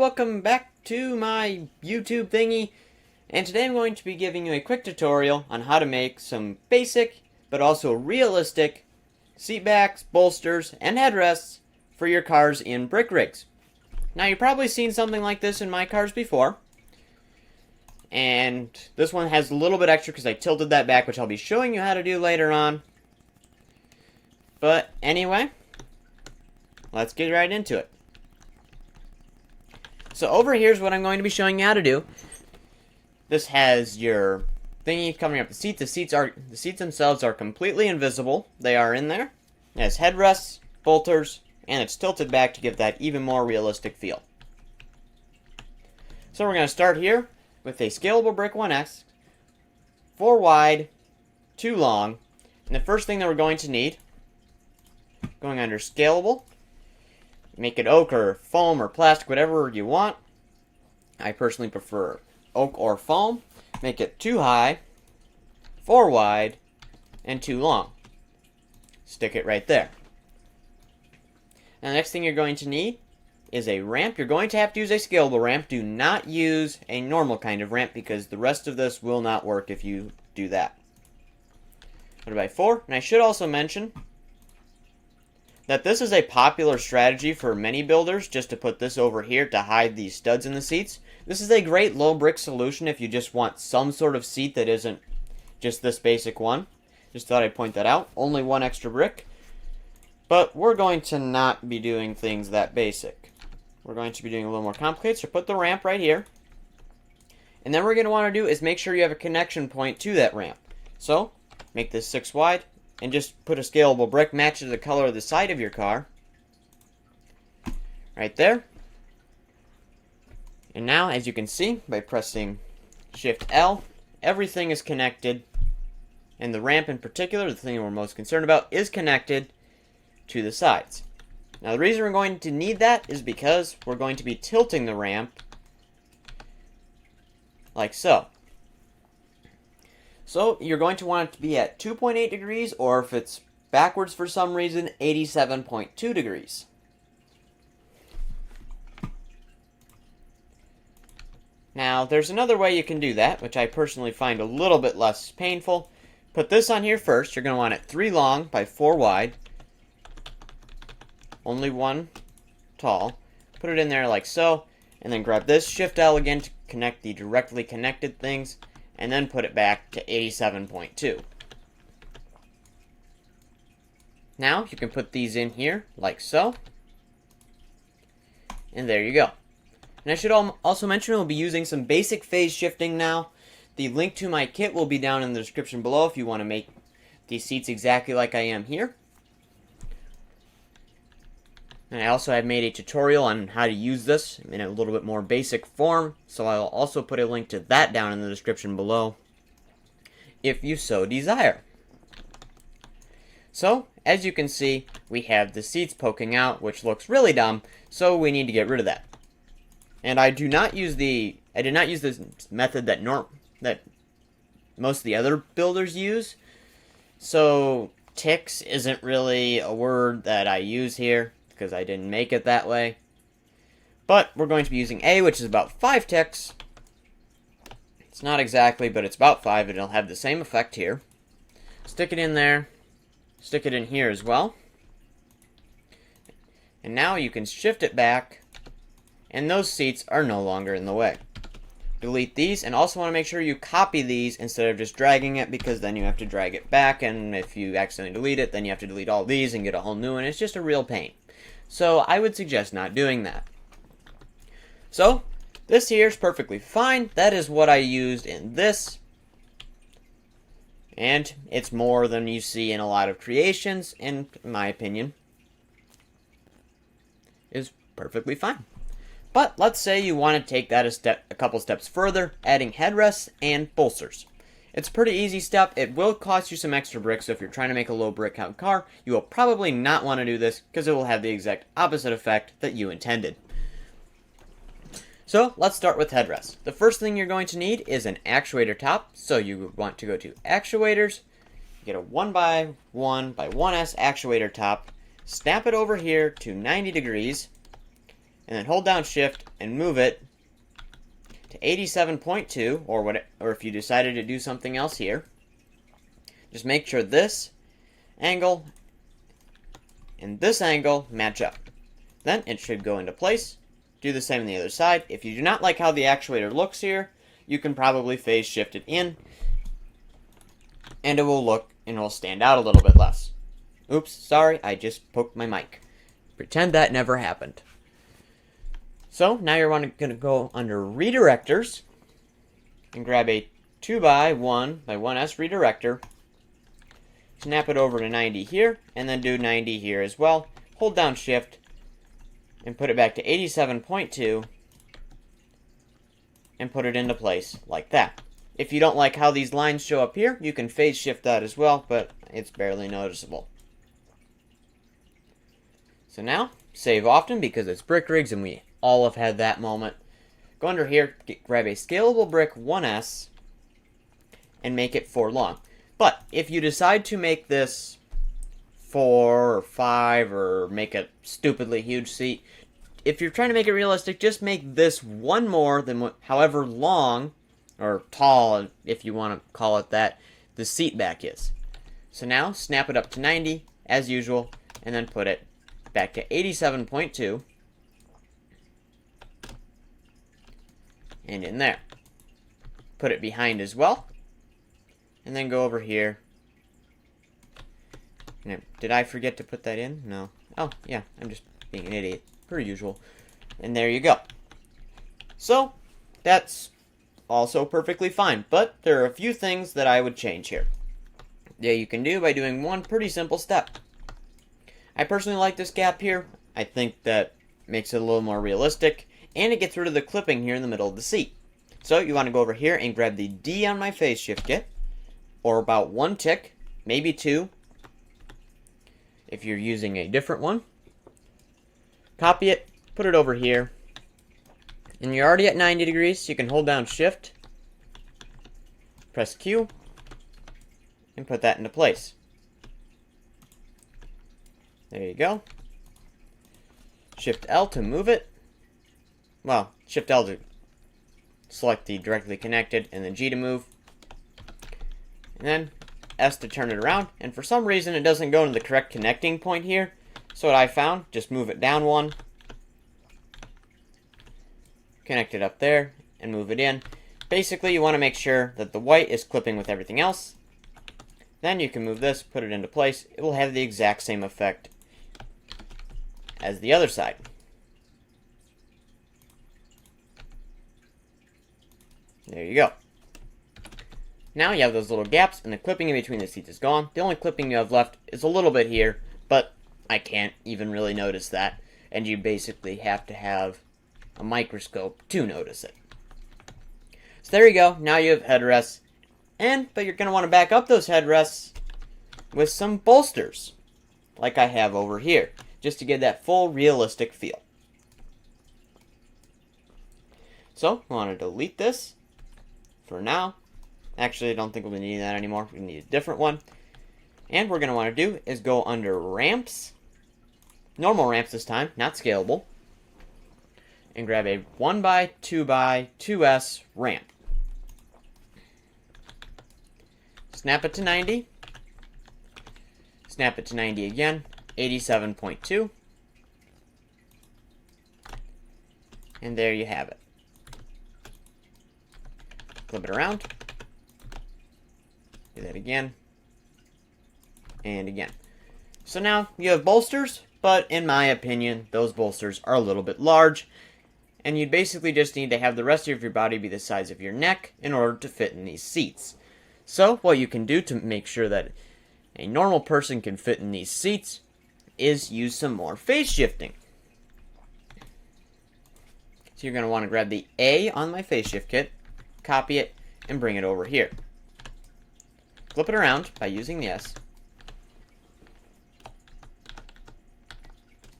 welcome back to my YouTube thingy, and today I'm going to be giving you a quick tutorial on how to make some basic, but also realistic, seat backs, bolsters, and headrests for your cars in brick rigs. Now you've probably seen something like this in my cars before, and this one has a little bit extra because I tilted that back, which I'll be showing you how to do later on. But anyway, let's get right into it. So over here is what I'm going to be showing you how to do. This has your thingy covering up the seat. The seats themselves are completely invisible. They are in there. It has headrests, bolters, and it's tilted back to give that even more realistic feel. So we're going to start here with a scalable brick 1X, 4 wide, 2 long. And the first thing that we're going to need, going under scalable, make it oak or foam or plastic, whatever you want. I personally prefer oak or foam. Make it 2 high, 4 wide, and 2 long. Stick it right there. Now the next thing you're going to need is a ramp. You're going to have to use a scalable ramp. Do not use a normal kind of ramp because the rest of this will not work if you do that. 1x4. And I should also mention that this is a popular strategy for many builders, just to put this over here to hide these studs in the seats. This is a great low brick solution if you just want some sort of seat that isn't just this basic one. Just thought I'd point that out. Only 1 extra brick. But we're going to not be doing things that basic. We're going to be doing a little more complicated, so put the ramp right here. And then what we're going to want to do is make sure you have a connection point to that ramp. So, make this 6 wide. And just put a scalable brick, match to the color of the side of your car. Right there. And now, as you can see, by pressing Shift L, everything is connected. And the ramp in particular, the thing we're most concerned about, is connected to the sides. Now the reason we're going to need that is because we're going to be tilting the ramp like so. So you're going to want it to be at 2.8 degrees, or if it's backwards for some reason, 87.2 degrees. Now there's another way you can do that, which I personally find a little bit less painful. Put this on here first. You're going to want it 3 long by 4 wide. Only 1 tall. Put it in there like so, and then grab this Shift L again to connect the directly connected things. And then put it back to 87.2. Now you can put these in here like so. And there you go. And I should also mention we'll be using some basic phase shifting now. The link to my kit will be down in the description below if you want to make these seats exactly like I am here. And I also have made a tutorial on how to use this in a little bit more basic form, so I'll also put a link to that down in the description below, if you so desire. So, as you can see, we have the seats poking out, which looks really dumb, so we need to get rid of that. And I did not use this method that most of the other builders use, so ticks isn't really a word that I use here, because I didn't make it that way. But we're going to be using A, which is about 5 ticks. It's not exactly, but it's about 5, and it'll have the same effect here. Stick it in there. Stick it in here as well. And now you can shift it back, and those seats are no longer in the way. Delete these, and also want to make sure you copy these instead of just dragging it, because then you have to drag it back, and if you accidentally delete it, then you have to delete all these and get a whole new one. It's just a real pain. So I would suggest not doing that. So this here is perfectly fine. That is what I used in this. And it's more than you see in a lot of creations, in my opinion. Is perfectly fine. But let's say you want to take that a couple steps further, adding headrests and bolsters. It's a pretty easy step. It will cost you some extra bricks, so if you're trying to make a low brick count car, you will probably not want to do this because it will have the exact opposite effect that you intended. So let's start with headrests. The first thing you're going to need is an actuator top. So you want to go to actuators, get a 1x1x1s actuator top, snap it over here to 90 degrees, and then hold down Shift and move it to 87.2, or if you decided to do something else here, just make sure this angle and this angle match up. Then it should go into place. Do the same on the other side. If you do not like how the actuator looks here, you can probably phase shift it in, and it will stand out a little bit less. Oops, sorry, I just poked my mic. Pretend that never happened. So now you're going to go under redirectors and grab a 2x1x1s redirector. Snap it over to 90 here, and then do 90 here as well. Hold down Shift and put it back to 87.2 and put it into place like that. If you don't like how these lines show up here, you can phase shift that as well, but it's barely noticeable. So now, save often because it's Brick Rigs and we all have had that moment. Go under here, grab a scalable brick 1S and make it 4 long. But if you decide to make this 4 or 5 or make a stupidly huge seat, if you're trying to make it realistic, just make this one more than however long, or tall if you want to call it that, the seat back is. So now, snap it up to 90, as usual, and then put it back to 87.2. And in there. Put it behind as well. And then go over here. Now, did I forget to put that in? No. Oh, yeah, I'm just being an idiot, per usual. And there you go. So, that's also perfectly fine, but there are a few things that I would change here. Yeah, you can do by doing one pretty simple step. I personally like this gap here. I think that makes it a little more realistic, and it gets rid of the clipping here in the middle of the seat. So you want to go over here and grab the D on my phase shift kit, or about 1 tick, maybe 2, if you're using a different one. Copy it, put it over here, and you're already at 90 degrees, so you can hold down Shift, press Q, and put that into place. There you go. Shift L to move it. Well, Shift L to select the directly connected, and then G to move. And then S to turn it around. And for some reason, it doesn't go to the correct connecting point here. So what I found, just move it down 1. Connect it up there, and move it in. Basically, you want to make sure that the white is clipping with everything else. Then you can move this, put it into place. It will have the exact same effect as the other side. There you go. Now you have those little gaps, and the clipping in between the seats is gone. The only clipping you have left is a little bit here, but I can't even really notice that. And you basically have to have a microscope to notice it. So there you go. Now you have headrests. But you're going to want to back up those headrests with some bolsters, like I have over here, just to get that full realistic feel. So, I want to delete this for now. Actually, I don't think we'll be needing that anymore. We need a different one. And what we're going to want to do is go under ramps, normal ramps this time, not scalable, and grab a 1x2x2s ramp. Snap it to 90. Snap it to 90 again. 87.2. And there you have it. Flip it around. Do that again. And again. So now you have bolsters, but in my opinion, those bolsters are a little bit large. And you'd basically just need to have the rest of your body be the size of your neck in order to fit in these seats. So what you can do to make sure that a normal person can fit in these seats is use some more phase shifting. So you're going to want to grab the A on my phase shift kit, copy it, and bring it over here. Flip it around by using the S,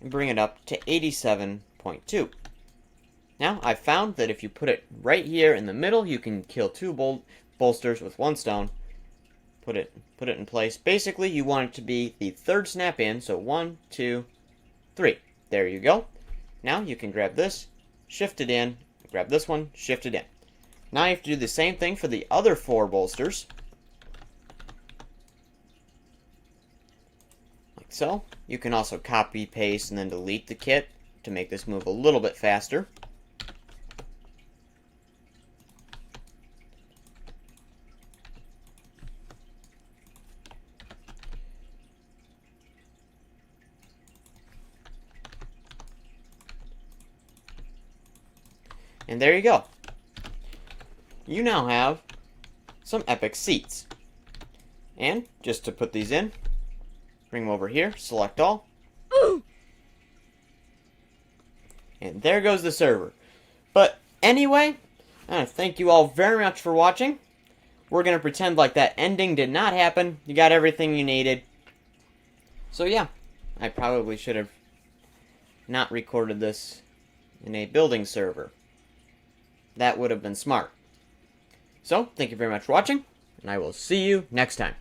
and bring it up to 87.2. Now, I've found that if you put it right here in the middle, you can kill 2 bolsters with 1 stone. Put it in place. Basically, you want it to be the 3rd snap in, so 1, 2, 3. There you go. Now you can grab this, shift it in, grab this one, shift it in. Now you have to do the same thing for the other 4 bolsters. Like so. You can also copy, paste, and then delete the kit to make this move a little bit faster. And there you go. You now have some epic seats. And just to put these in, bring them over here, select all. And there goes the server. But anyway, I want to thank you all very much for watching. We're going to pretend like that ending did not happen. You got everything you needed. So yeah, I probably should have not recorded this in a building server. That would have been smart. So, thank you very much for watching, and I will see you next time.